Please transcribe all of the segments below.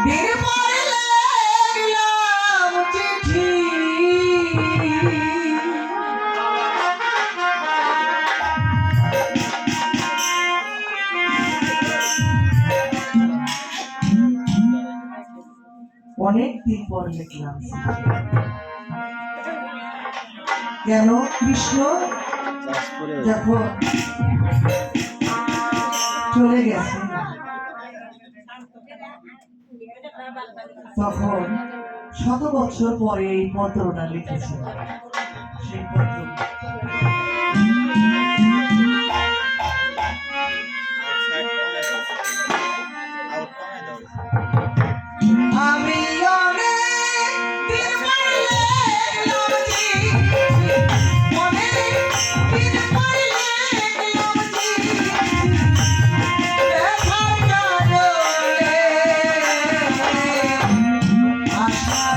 দিন পরে লিখলাম চিঠি অনেক দিন পর লিখলাম কেন কৃষ্ণ যখন চলে গেছে তখন 100 বছর পরে এই পত্রটা লিখেছে সেই পত্র আমি আশা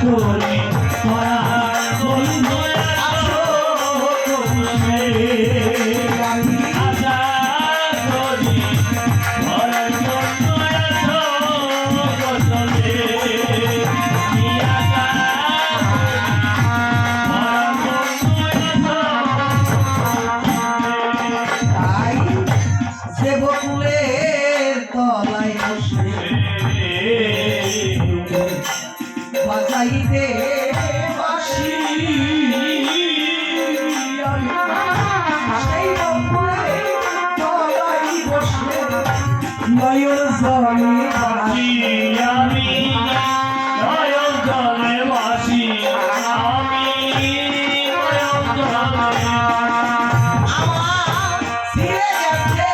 করি পরার বন্ধু আছো তুমি আমি আশা করি পরার বন্ধু আছো তুমি তাই সে বকুলের তলায় বসে বাজাইতে বাঁশি সেই বকুলের তলায় বসে নয়ন জলে বাঁশি আমি নয়ন জলে বাঁশি আমি নয়ন জলে আমার ছিঁড়ে গেছে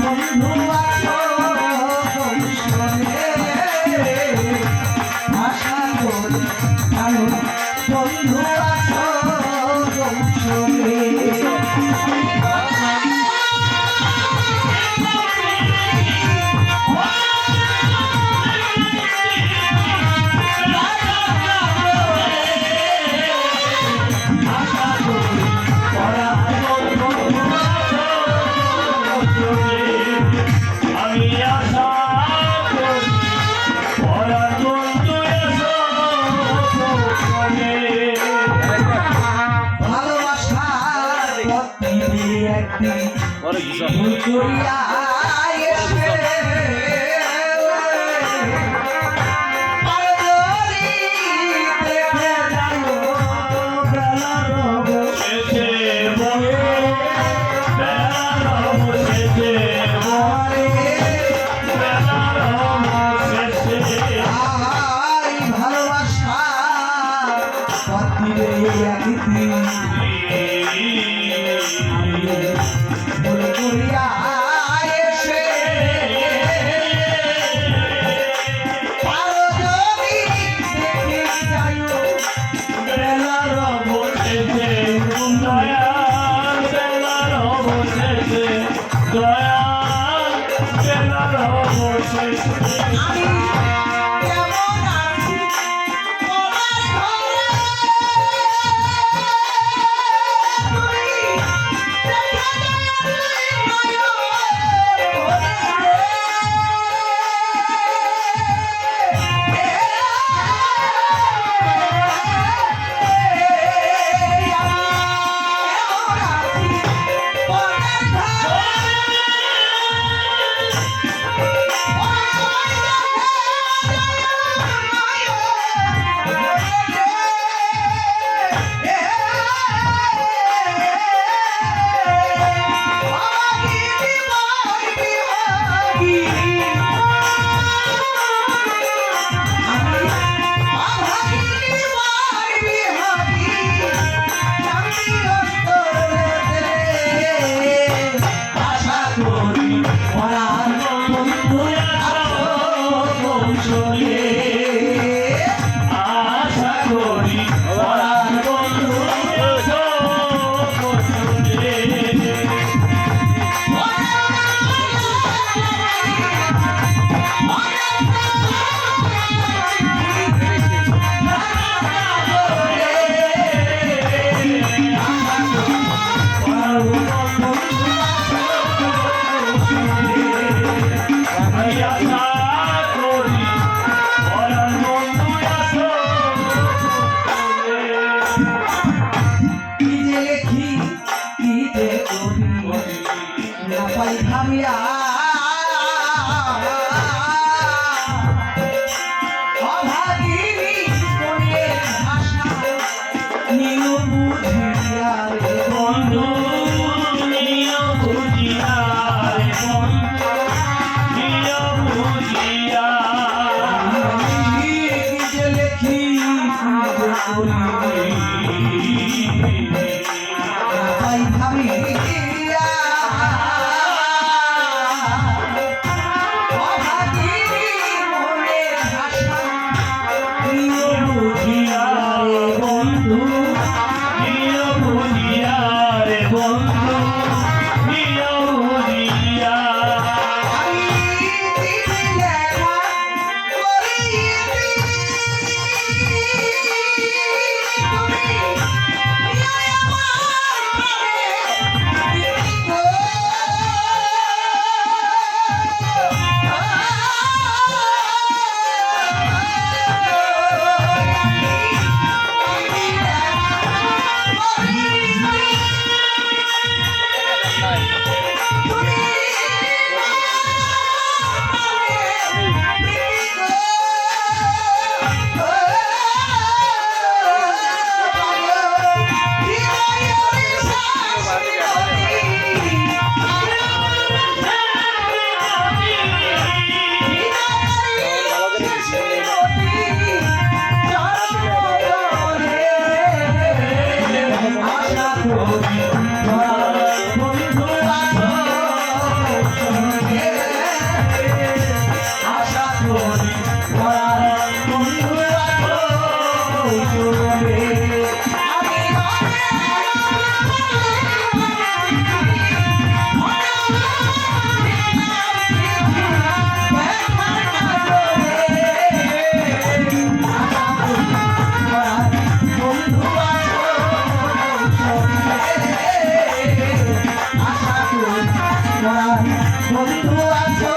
বন্ধু আছো আমি আশা ভালোবাসার পথে একদিন ভুল করিয়া এসে পাগলি দেখে যাও বেলার অবশেষে বয়ে বেলার অবশেষে বয়ে বেলার অবশেষে আই ভালোবাসা পথে একদিন ভুল করিয়া এসে পাগলি দেখে যাও বেলার অবশেষে দয়াল বেলার অবশেষে দয়াল বেলার অবশেষে আমি কেমন আছি তোমার ঘরে তাই ভাবিয়া অভাগিনী মনের ভাষা নিও বুঝিয়া রে বন্ধু নিও বুঝিয়া রে বন্ধু নিও বুঝিয়া কি যে লেখি কি যে করি তাই ভাবিয়া অভাগিনী মনের ভাষা নিও বুঝিয়া রে বন্ধু নিও বুঝিয়া রে বন্ধু নিও বুঝিয়া আমি দিদি লেখা করিনি তুমি নিও আমার ঘরে দিদি গো বন্ধু আছো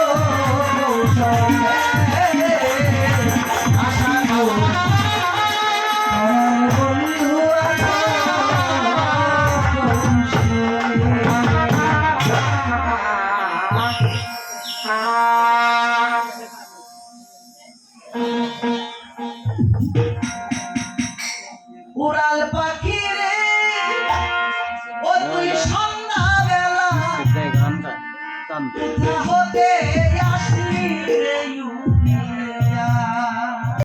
আশা বন্ধু আছো উড়াল পাখি রে ও তুই সন্ধ্যা বেলা কোথা হতে আসলি রে